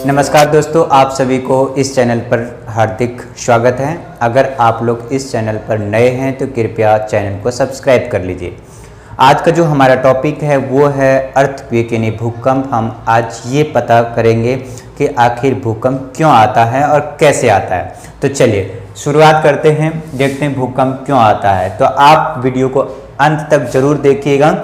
नमस्कार दोस्तों, आप सभी को इस चैनल पर हार्दिक स्वागत है। अगर आप लोग इस चैनल पर नए हैं तो कृपया चैनल को सब्सक्राइब कर लीजिए। आज का जो हमारा टॉपिक है वो है अर्थक्वेक यानी भूकंप। हम आज ये पता करेंगे कि आखिर भूकंप क्यों आता है और कैसे आता है। तो चलिए शुरुआत करते हैं, देखते हैं भूकंप क्यों आता है। तो आप वीडियो को अंत तक ज़रूर देखिएगा,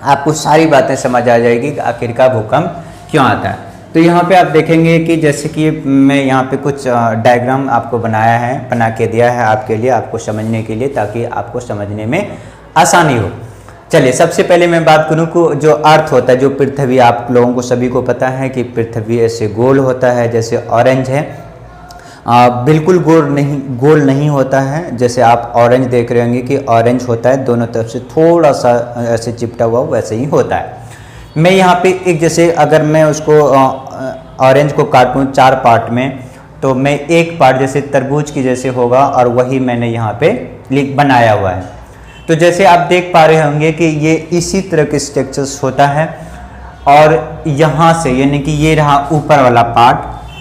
आपको सारी बातें समझ आ जाएगी कि आखिरकार भूकंप क्यों आता है। तो यहाँ पे आप देखेंगे कि जैसे कि मैं यहाँ पे कुछ डायग्राम आपको बना के दिया है आपके लिए, आपको समझने के लिए, ताकि आपको समझने में आसानी हो। चलिए सबसे पहले मैं बात करूँ कि जो अर्थ होता है, जो पृथ्वी, आप लोगों को सभी को पता है कि पृथ्वी ऐसे गोल होता है, जैसे ऑरेंज है। बिल्कुल गोल नहीं होता है। जैसे आप ऑरेंज देख रहे होंगे कि ऑरेंज होता है, दोनों तरफ से थोड़ा सा ऐसे चिपटा हुआ वैसे ही होता है। मैं यहाँ पे एक, जैसे अगर मैं उसको ऑरेंज को काटूँ 4 पार्ट में, तो मैं एक पार्ट जैसे तरबूज की जैसे होगा और वही मैंने यहाँ पे बनाया हुआ है। तो जैसे आप देख पा रहे होंगे कि ये इसी तरह के स्ट्रक्चर्स होता है। और यहाँ से यानी कि ये रहा ऊपर वाला पार्ट,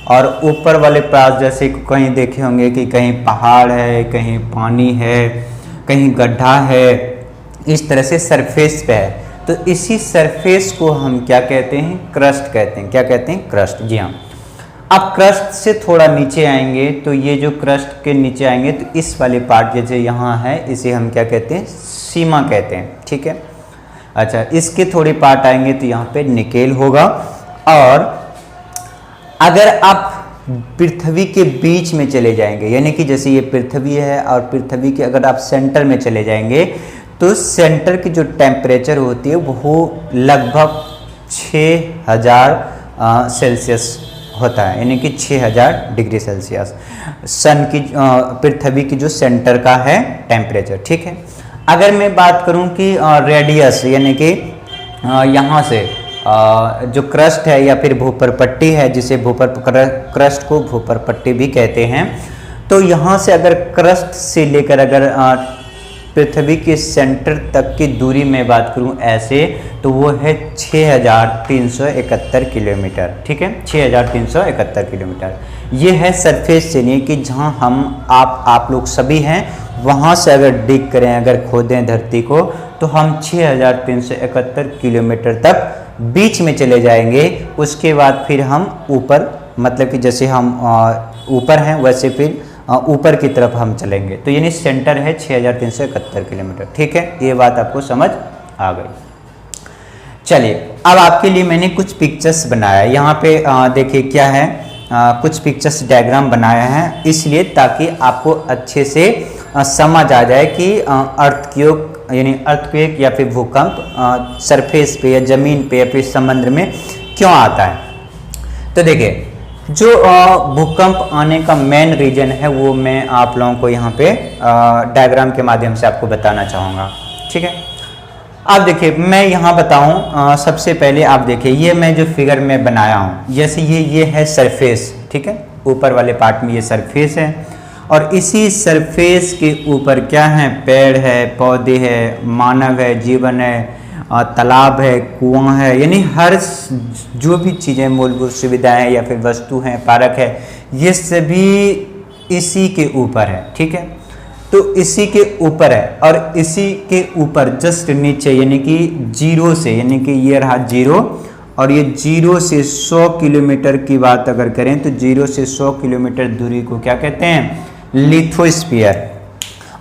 और ऊपर वाले पार्ट जैसे कहीं देखे होंगे कि कहीं पहाड़ है, कहीं पानी है, कहीं गड्ढा है, इस तरह से सरफेस पे है। तो इसी सरफेस को हम क्या कहते हैं? क्रस्ट कहते हैं। क्या कहते हैं? क्रस्ट। जी हाँ। अब क्रस्ट से थोड़ा नीचे आएंगे तो ये जो क्रस्ट के नीचे आएंगे तो इस वाले पार्ट जैसे यहाँ है, इसे हम क्या कहते हैं? सीमा कहते हैं। ठीक है। अच्छा, इसके थोड़े पार्ट आएंगे तो यहाँ पे निकेल होगा। और अगर आप पृथ्वी के बीच में चले जाएंगे, यानी कि जैसे ये पृथ्वी है और पृथ्वी के अगर आप सेंटर में चले जाएंगे तो सेंटर की जो टेम्परेचर होती है वो लगभग 6000 सेल्सियस होता है, यानी कि 6000 डिग्री सेल्सियस सन की पृथ्वी की जो सेंटर का है टेम्परेचर। ठीक है। अगर मैं बात करूं कि रेडियस, यानी कि यहाँ से जो क्रस्ट है या फिर भूपर पट्टी है, जिसे क्रस्ट को भूपर पट्टी भी कहते हैं, तो यहाँ से अगर क्रस्ट से लेकर अगर पृथ्वी के सेंटर तक की दूरी में बात करूं ऐसे, तो वो है 6371 किलोमीटर। ठीक है, 6371 किलोमीटर। ये है सरफेस से, नहीं कि जहां हम आप लोग सभी हैं वहां से अगर डिग करें, अगर खोदें धरती को, तो हम 6371 किलोमीटर तक बीच में चले जाएंगे। उसके बाद फिर हम ऊपर, मतलब कि जैसे हम ऊपर हैं वैसे फिर ऊपर की तरफ हम चलेंगे। तो यानी सेंटर है 6371 किलोमीटर। ठीक है, ये बात आपको समझ आ गई। चलिए अब आपके लिए मैंने कुछ पिक्चर्स बनाया है। यहाँ पे देखिए क्या है, कुछ पिक्चर्स डायग्राम बनाया है, इसलिए ताकि आपको अच्छे से समझ आ जाए कि अर्थक्वेक या फिर भूकंप सरफेस पे या ज़मीन पे या फिर समुद्र में क्यों आता है। तो देखिए, जो भूकंप आने का मेन रीजन है वो मैं आप लोगों को यहाँ पे डायग्राम के माध्यम से आपको बताना चाहूँगा। ठीक है। आप देखिए, मैं यहाँ बताऊँ, सबसे पहले आप देखिए, ये मैं जो फिगर में बनाया हूँ, जैसे ये है सरफेस। ठीक है, ऊपर वाले पार्ट में ये सरफेस है, और इसी सरफेस के ऊपर क्या है? पेड़ है, पौधे है, मानव है, जीवन है, तालाब है, कुआं है, यानी हर जो भी चीज़ें, मूलभूत सुविधाएं हैं या फिर वस्तु हैं, पार्क है, ये सभी इसी के ऊपर है। ठीक है। तो इसी के ऊपर है, और इसी के ऊपर जस्ट नीचे, यानी कि 0 से, यानी कि ये रहा 0, और ये 0 से 100 किलोमीटर की बात अगर करें तो 0 से 100 किलोमीटर दूरी को क्या कहते हैं? लिथोस्फीयर।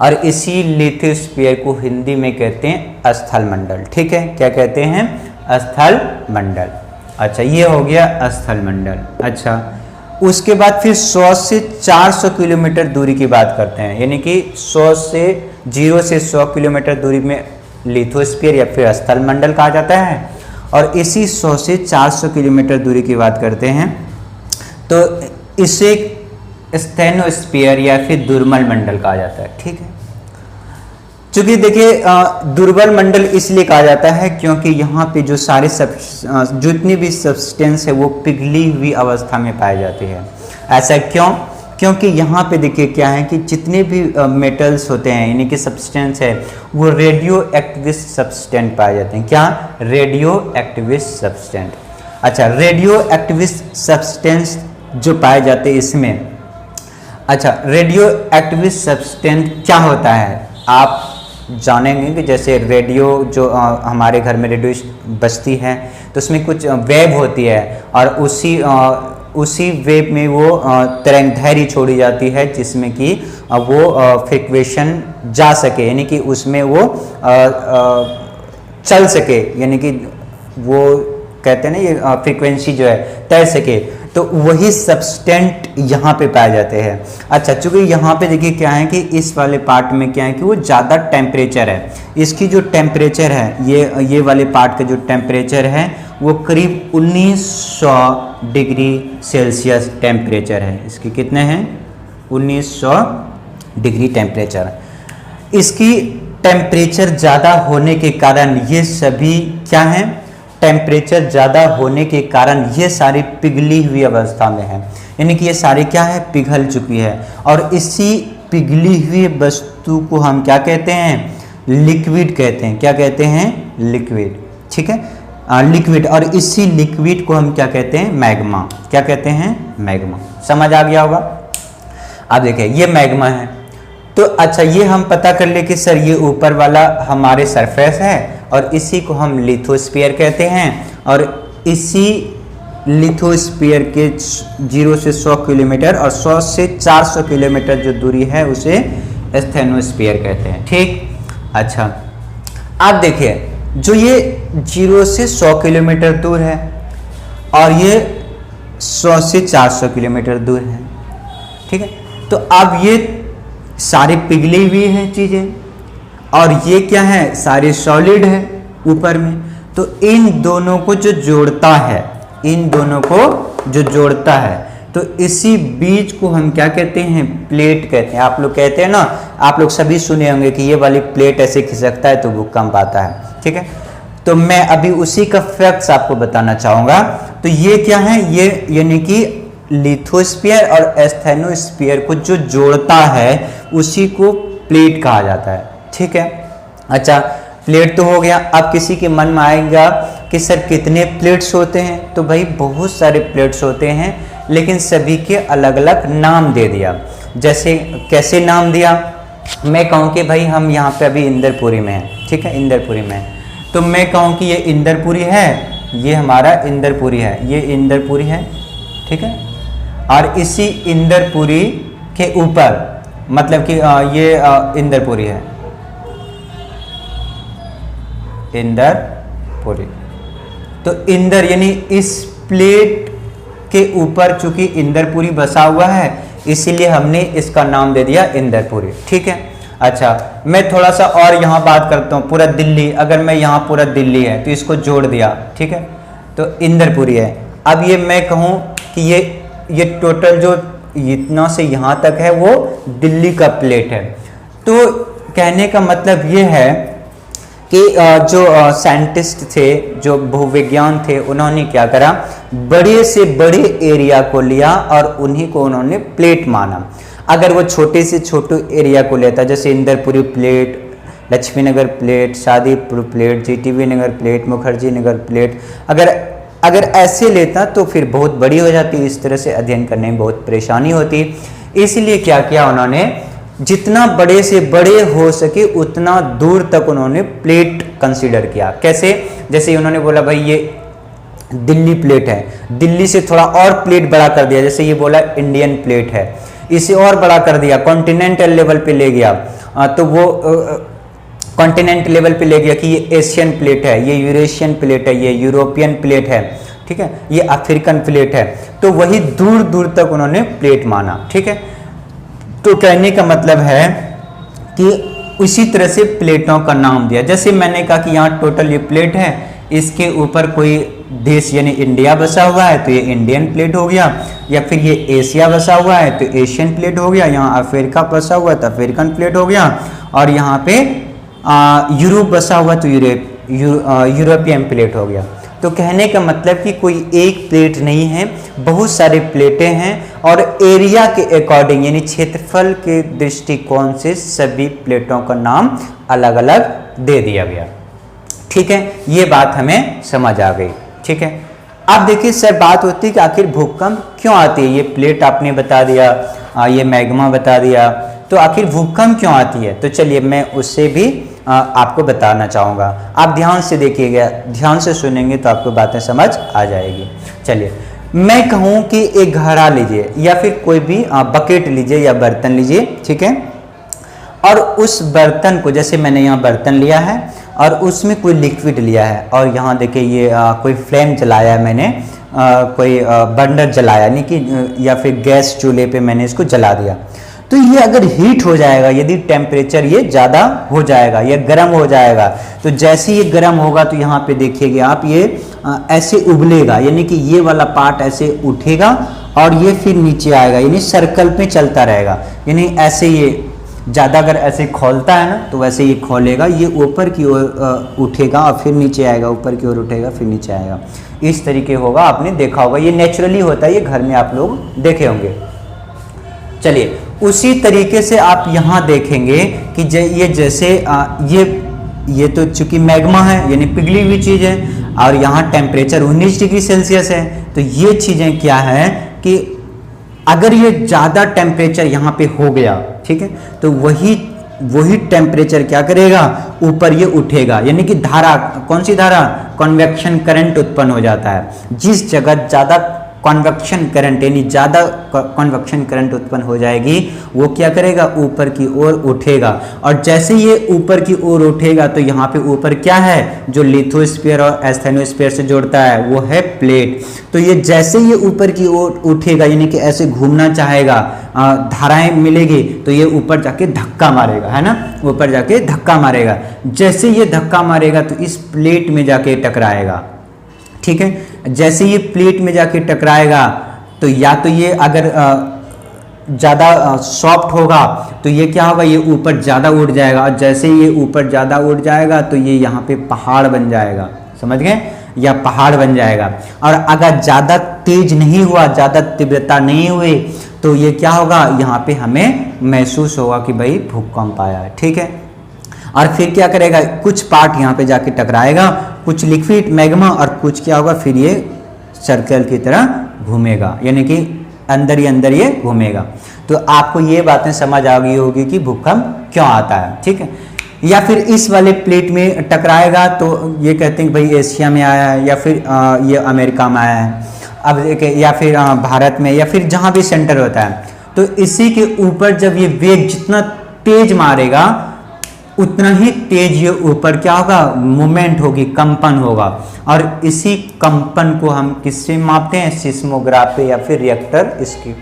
और इसी लिथोस्फीयर को हिंदी में कहते हैं स्थल मंडल। ठीक है, क्या कहते हैं? स्थल मंडल। अच्छा, ये हो गया स्थल मंडल। अच्छा, उसके बाद फिर 100 से 400 किलोमीटर दूरी की बात करते हैं, यानी कि 0 से 100 किलोमीटर दूरी में लिथोस्फीयर या फिर स्थल मंडल कहा जाता है। और इसी 100 से 400 किलोमीटर दूरी की बात करते हैं तो इसे स्टेनोस्फीयर या फिर दुर्बल मंडल कहा जाता है। ठीक है। चूंकि देखिए, दुर्बल मंडल इसलिए कहा जाता है क्योंकि यहाँ पे जो सारे जितनी भी सब्सटेंस है वो पिघली हुई अवस्था में पाई जाती है। ऐसा क्यों? क्योंकि यहाँ पे देखिए क्या है कि जितने भी मेटल्स होते हैं, यानी कि सब्सटेंस है, वो रेडियो एक्टिव सब्सटेंट पाए जाते हैं। क्या? Radio active substance. अच्छा, रेडियो एक्टिव सब्सटेंस जो पाए जाते हैं इसमें, अच्छा रेडियो एक्टिव सब्सटेंस क्या होता है आप जानेंगे कि जैसे रेडियो जो हमारे घर में रेडियो बजती है तो उसमें कुछ वेव होती है और उसी वेव में वो तरंगदैर्घ्य छोड़ी जाती है जिसमें कि वो फ्रिक्वेशन जा सके, यानी कि उसमें वो चल सके, यानी कि वो कहते हैं ना ये फ्रीक्वेंसी जो है तैर सके, तो वही सब्सटेंट यहाँ पे पाए जाते हैं। अच्छा, चूंकि यहाँ पे देखिए क्या है कि इस वाले पार्ट में क्या है कि वो ज़्यादा टेम्परेचर है, इसकी जो टेम्परेचर है ये वाले पार्ट का जो टेम्परेचर है वो करीब 1900 डिग्री सेल्सियस टेम्परेचर है। इसकी कितने हैं 1900 डिग्री टेम्परेचर। इसकी टेम्परेचर ज़्यादा होने के कारण ये सभी क्या हैं, टेम्परेचर ज़्यादा होने के कारण ये सारी पिघली हुई अवस्था में है, यानी कि ये सारी क्या है पिघल चुकी है। और इसी पिघली हुई वस्तु को हम क्या कहते हैं, लिक्विड कहते हैं। क्या कहते हैं, लिक्विड, ठीक है, लिक्विड। और इसी लिक्विड को हम क्या कहते हैं, मैग्मा। क्या कहते हैं, मैग्मा। समझ आ गया होगा। अब देखिए ये मैग्मा है, तो अच्छा ये हम पता कर ले कि सर ये ऊपर वाला हमारे सरफेस है और इसी को हम लिथोस्फीयर कहते हैं, और इसी लिथोस्फीयर के 0 से 100 किलोमीटर और 100 से 400 किलोमीटर जो दूरी है उसे स्थेनोस्फीयर कहते हैं। ठीक, अच्छा आप देखिए जो ये 0 से 100 किलोमीटर दूर है और ये 100 से 400 किलोमीटर दूर है, ठीक है, तो अब ये सारी पिघली हुई हैं चीज़ें और ये क्या है, सारी सॉलिड है ऊपर में। तो इन दोनों को जो जोड़ता है, इन दोनों को जो जोड़ता है, तो इसी बीज को हम क्या कहते हैं, प्लेट कहते हैं। आप लोग कहते हैं ना, आप लोग सभी सुने होंगे कि ये वाली प्लेट ऐसे खिसकता है तो भूकंप आता है, ठीक है। तो मैं अभी उसी का फैक्ट्स आपको बताना चाहूँगा। तो ये क्या है, ये यानी कि लिथोस्फीयर और स्थेनोस्फीयर को जो जोड़ता है उसी को प्लेट कहा जाता है, ठीक है। अच्छा, प्लेट तो हो गया। अब किसी के मन में आएगा कि सर कितने प्लेट्स होते हैं, तो भाई बहुत सारे प्लेट्स होते हैं, लेकिन सभी के अलग अलग नाम दे दिया। जैसे कैसे नाम दिया, मैं कहूँ कि भाई हम यहाँ पे अभी इंदरपुरी में हैं, ठीक है, इंदरपुरी में, तो मैं कहूँ कि ये इंदरपुरी है, ये हमारा इंदरपुरी है, ये इंदरपुरी है, ठीक है। और इसी इंदरपुरी के ऊपर मतलब कि ये इंदरपुरी है, इंदरपुरी। तो इंदर यानी इस प्लेट के ऊपर चूंकि इंदरपुरी बसा हुआ है इसीलिए हमने इसका नाम दे दिया इंदरपुरी, ठीक है। अच्छा, मैं थोड़ा सा और यहाँ बात करता हूँ, पूरा दिल्ली, अगर मैं यहाँ पूरा दिल्ली है तो इसको जोड़ दिया, ठीक है, तो इंदरपुरी है। अब ये मैं कहूँ कि ये टोटल जो इतना से यहाँ तक है वो दिल्ली का प्लेट है। तो कहने का मतलब ये है कि जो साइंटिस्ट थे, जो भूविज्ञान थे, उन्होंने क्या करा, बड़े से बड़े एरिया को लिया और उन्हीं को उन्होंने प्लेट माना। अगर वो छोटे से छोटे एरिया को लेता, जैसे इंदरपुरी प्लेट, लक्ष्मी नगर प्लेट, शादीपुर प्लेट, जीटीवी नगर प्लेट, मुखर्जी नगर प्लेट, अगर ऐसे लेता तो फिर बहुत बड़ी हो जाती, इस तरह से अध्ययन करने में बहुत परेशानी होती। इसलिए क्या किया उन्होंने, जितना बड़े से बड़े हो सके उतना दूर तक उन्होंने प्लेट कंसीडर किया। कैसे, जैसे उन्होंने बोला भाई ये दिल्ली प्लेट है, दिल्ली से थोड़ा और प्लेट बड़ा कर दिया, जैसे ये बोला इंडियन प्लेट है, इसे और बड़ा कर दिया, कॉन्टिनेंटल लेवल पे ले गया, तो वो कॉन्टिनेंट लेवल पे ले गया कि ये एशियन प्लेट है, ये यूरेशियन प्लेट है, ये यूरोपियन प्लेट है, ठीक है, ये अफ्रीकन प्लेट है। तो वही दूर दूर तक उन्होंने प्लेट माना, ठीक है। तो कहने का मतलब है कि उसी तरह से प्लेटों का नाम दिया। जैसे मैंने कहा कि यहाँ टोटल ये प्लेट है, इसके ऊपर कोई देश यानी इंडिया बसा हुआ है तो ये इंडियन प्लेट हो गया, या फिर ये एशिया बसा हुआ है तो एशियन प्लेट हो गया, यहाँ अफ्रीका बसा हुआ है तो अफ्रीकन प्लेट हो गया, और यहाँ पे यूरोप बसा हुआ तो यूरोपियन प्लेट हो गया। तो कहने का मतलब कि कोई एक प्लेट नहीं है, बहुत सारे प्लेटें हैं, और एरिया के अकॉर्डिंग यानी क्षेत्रफल के दृष्टिकोण से सभी प्लेटों का नाम अलग अलग दे दिया गया, ठीक है। ये बात हमें समझ आ गई, ठीक है। अब देखिए सर, बात होती है कि आखिर भूकंप क्यों आती है। ये प्लेट आपने बता दिया, ये मैग्मा बता दिया, तो आखिर भूकंप क्यों आती है, तो चलिए मैं उससे भी आपको बताना चाहूँगा। आप ध्यान से देखिएगा, ध्यान से सुनेंगे तो आपको बातें समझ आ जाएगी। चलिए मैं कहूँ कि एक घड़ा लीजिए या फिर कोई भी बकेट लीजिए या बर्तन लीजिए, ठीक है, और उस बर्तन को, जैसे मैंने यहाँ बर्तन लिया है और उसमें कोई लिक्विड लिया है, और यहाँ देखिए ये कोई फ्लेम जलाया है मैंने, कोई बर्नर जलाया, यानी कि या फिर गैस चूल्हे पे मैंने इसको जला दिया। तो ये अगर हीट हो जाएगा, यदि टेम्परेचर ये ज़्यादा हो जाएगा या गर्म हो जाएगा, तो जैसे ये गर्म होगा तो यहाँ पे देखिएगा आप, ये ऐसे उबलेगा, यानी कि ये वाला पार्ट ऐसे उठेगा और ये फिर नीचे आएगा, यानी सर्कल पे चलता रहेगा, यानी ऐसे ये ज़्यादा अगर ऐसे खोलता है ना तो वैसे ये खोलेगा, ये ऊपर की ओर उठेगा और फिर नीचे आएगा, ऊपर की ओर उठेगा फिर नीचे आएगा, इस तरीके होगा। आपने देखा होगा, ये नेचुरली होता है, ये घर में आप लोग देखे होंगे। चलिए उसी तरीके से आप यहाँ देखेंगे कि ये जैसे ये तो चूंकि मैग्मा है यानी पिघली हुई चीज़ है, और यहाँ टेम्परेचर 19 डिग्री सेल्सियस है, तो ये चीज़ें क्या है कि अगर ये ज़्यादा टेम्परेचर यहाँ पे हो गया, ठीक है, तो वही टेम्परेचर क्या करेगा, ऊपर ये उठेगा, यानी कि धारा, कौन सी धारा, कन्वेक्शन करंट उत्पन्न हो जाता है। जिस जगह ज़्यादा कन्वेक्शन करंट यानी ज़्यादा कन्वेक्शन करंट उत्पन्न हो जाएगी, वो क्या करेगा, ऊपर की ओर उठेगा, और जैसे ये ऊपर की ओर उठेगा तो यहाँ पे ऊपर क्या है, जो लिथोस्फीयर और एस्थेनोस्फीयर से जोड़ता है वो है प्लेट। तो ये जैसे ये ऊपर की ओर उठेगा, यानी कि ऐसे घूमना चाहेगा, धाराएं मिलेगी, तो ये ऊपर जाके धक्का मारेगा, है ना, ऊपर जाके धक्का मारेगा। जैसे ये धक्का मारेगा तो इस प्लेट में जाके टकराएगा, ठीक है। जैसे ये प्लेट में जाके टकराएगा तो या तो ये अगर ज़्यादा सॉफ्ट होगा तो ये क्या होगा, ये ऊपर ज़्यादा उड़ जाएगा, और जैसे ये ऊपर ज़्यादा उड़ जाएगा तो ये यहाँ पे पहाड़ बन जाएगा, समझ गए, या पहाड़ बन जाएगा। और अगर ज़्यादा तेज नहीं हुआ, ज़्यादा तीव्रता नहीं हुई, तो ये क्या होगा, यहाँ पे हमें महसूस होगा कि भाई भूकंप आया है, ठीक है। और फिर क्या करेगा, कुछ पार्ट यहाँ पे जाके टकराएगा, कुछ लिक्विड मैग्मा, और कुछ क्या होगा, फिर ये सर्कल की तरह घूमेगा, यानी कि अंदर ही अंदर ये घूमेगा। तो आपको ये बातें समझ आ गई होगी कि भूकंप क्यों आता है, ठीक है। या फिर इस वाले प्लेट में टकराएगा तो ये कहते हैं कि भाई एशिया में आया है, या फिर ये अमेरिका में आया है, अब देखिए, या फिर भारत में, या फिर जहाँ भी सेंटर होता है। तो इसी के ऊपर जब ये वेग जितना तेज मारेगा उतना ही तेज ये ऊपर क्या होगा, मूवमेंट होगी, कंपन होगा, और इसी कंपन को हम किससे मापते हैं, सिस्मोग्राफ पे या फिर रिएक्टर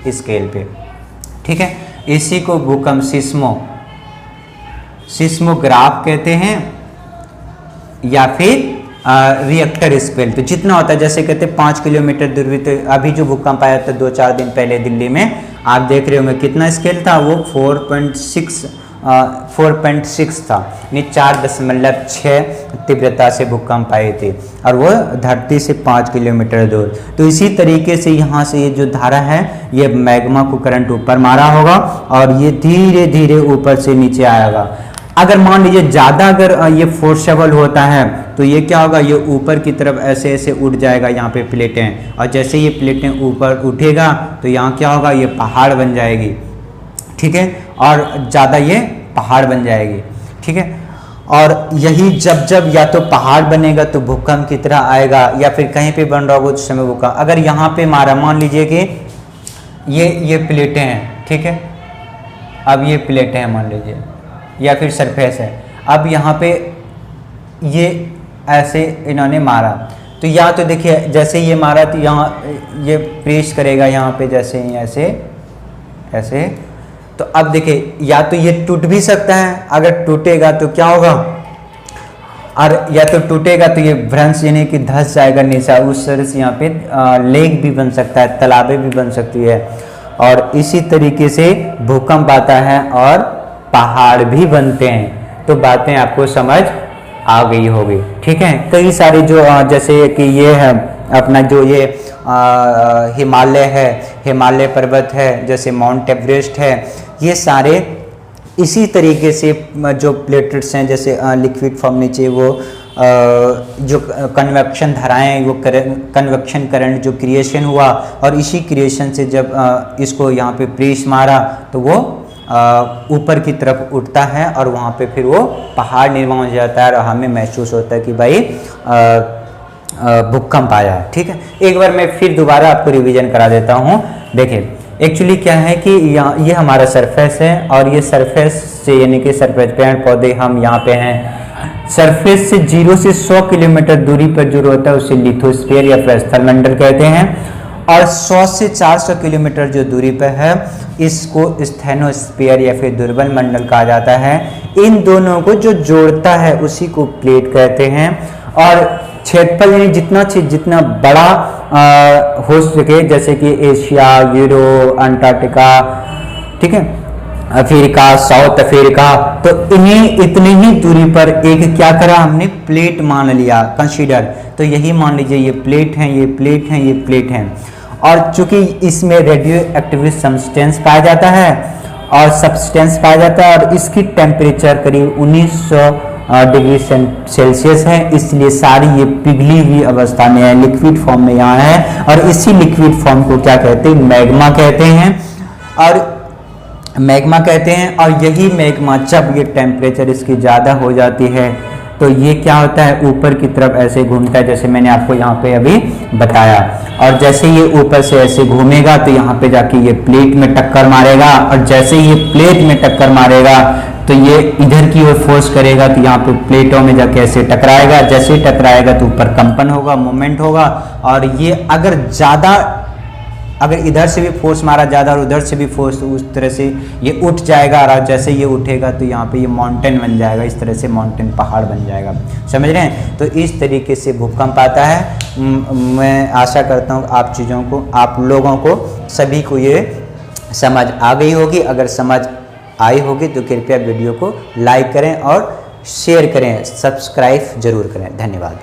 स्केल पे, ठीक है। इसी को भूकंप सिस्मोग्राफ कहते हैं, या फिर रिएक्टर स्केल। तो जितना होता है, जैसे कहते हैं 5 किलोमीटर दूरी, तो अभी जो भूकंप आया था 2-4 दिन पहले दिल्ली में, आप देख रहे होंगे कितना स्केल था, वो 4.6 था, यानी 4.6 तीव्रता से भूकंप आए थे, और वो धरती से 5 किलोमीटर दूर। तो इसी तरीके से यहाँ से ये जो धारा है, ये मैग्मा को करंट ऊपर मारा होगा और ये धीरे धीरे ऊपर से नीचे आएगा। अगर मान लीजिए ज़्यादा अगर ये फोर्सेबल होता है तो ये क्या होगा, ये ऊपर की तरफ ऐसे ऐसे उड़ जाएगा, यहाँ पे प्लेटें, और जैसे ये प्लेटें ऊपर उठेगा तो यहाँ क्या होगा, ये पहाड़ बन जाएगी, ठीक है, और ज़्यादा ये पहाड़ बन जाएगी, ठीक है। और यही जब या तो पहाड़ बनेगा तो भूकंप की तरह आएगा, या फिर कहीं पे बन रहा होगा उस समय भूकंप। अगर यहाँ पे मारा, मान लीजिए कि ये प्लेटें हैं, ठीक है, अब ये प्लेटें हैं मान लीजिए, या फिर सरफेस है, अब यहाँ पे ये ऐसे इन्होंने मारा, तो या तो देखिए जैसे ये मारा तो यहाँ ये प्रेस करेगा यहाँ पे, जैसे ऐसे ऐसे, तो अब देखिए या तो ये टूट भी सकता है, अगर टूटेगा तो क्या होगा, और या तो टूटेगा तो ये भ्रंश यानी कि धंस जाएगा नीचे, उस तरह से यहाँ पे लेक भी बन सकता है, तालाबें भी बन सकती है, और इसी तरीके से भूकंप आता है और पहाड़ भी बनते हैं। तो बातें आपको समझ आ गई होगी, ठीक है। कई सारे जो जैसे कि ये है अपना जो ये हिमालय है, हिमालय पर्वत है, जैसे माउंट एवरेस्ट है, ये सारे इसी तरीके से जो प्लेटेट्स हैं, जैसे लिक्विड फॉर्म नीचे वो जो कन्वेक्शन धाराएं, वो कन्वेक्शन करंट जो क्रिएशन हुआ, और इसी क्रिएशन से जब इसको यहाँ पे प्रेस मारा तो वो ऊपर की तरफ उठता है और वहाँ पे फिर वो पहाड़ निर्माण हो जाता है और हमें महसूस होता है कि भाई भूकंप आया है। ठीक है, एक बार मैं फिर दोबारा आपको रिवीजन करा देता हूँ। देखिए एक्चुअली क्या है कि ये हमारा सरफेस है और ये सरफेस से यानी कि सरफेस पेड़ पौधे हम यहाँ पे हैं, सरफेस से 0 से 100 किलोमीटर दूरी पर जो होता है उसे लिथोस्फीयर या फिर स्थलमंडल कहते हैं, और 100 से 400 किलोमीटर जो दूरी पर है इसको स्थेनोस्फीयर या फिर दुर्बल मंडल कहा जाता है। इन दोनों को जो जोड़ता है उसी को प्लेट कहते हैं। और क्षेत्रफल यानी जितना बड़ा हो सके, जैसे कि एशिया, यूरोप, अंटार्कटिका, ठीक है, अफ्रीका, साउथ अफ्रीका, तो इन्हें इतनी ही दूरी पर एक क्या करा हमने, प्लेट मान लिया, कंसीडर। तो यही मान लीजिए ये प्लेट है, ये प्लेट है, ये प्लेट है। और चूंकि इसमें रेडियो एक्टिव सब्सटेंस पाया जाता है और सब्सटेंस पाया जाता है और इसकी टेम्परेचर करीब 1900 डिग्री सेल्सियस है, इसलिए सारी ये पिघली हुई अवस्था में है, लिक्विड फॉर्म में यहाँ है। और इसी लिक्विड फॉर्म को क्या कहते हैं, मैग्मा कहते हैं। और मैग्मा कहते हैं, और यही मैग्मा जब ये टेम्परेचर इसकी ज़्यादा हो जाती है तो ये क्या होता है, ऊपर की तरफ ऐसे घूमता है, जैसे मैंने आपको यहाँ पे अभी बताया। और जैसे ये ऊपर से ऐसे घूमेगा तो यहाँ पे जाके ये प्लेट में टक्कर मारेगा, और जैसे ये प्लेट में टक्कर मारेगा तो ये इधर की ओर फोर्स करेगा तो यहाँ पे प्लेटों में जाके ऐसे टकराएगा, जैसे टकराएगा तो ऊपर कंपन होगा, मूवमेंट होगा। और ये अगर इधर से भी फोर्स मारा ज़्यादा और उधर से भी फोर्स, तो उस तरह से ये उठ जाएगा, और जैसे ये उठेगा तो यहाँ पे ये माउंटेन बन जाएगा, इस तरह से माउंटेन पहाड़ बन जाएगा। समझ रहे हैं? तो इस तरीके से भूकंप आता है। मैं आशा करता हूँ आप लोगों को सभी को ये समझ आ गई होगी। अगर समझ आई होगी तो कृपया वीडियो को लाइक करें और शेयर करें, सब्सक्राइब जरूर करें। धन्यवाद।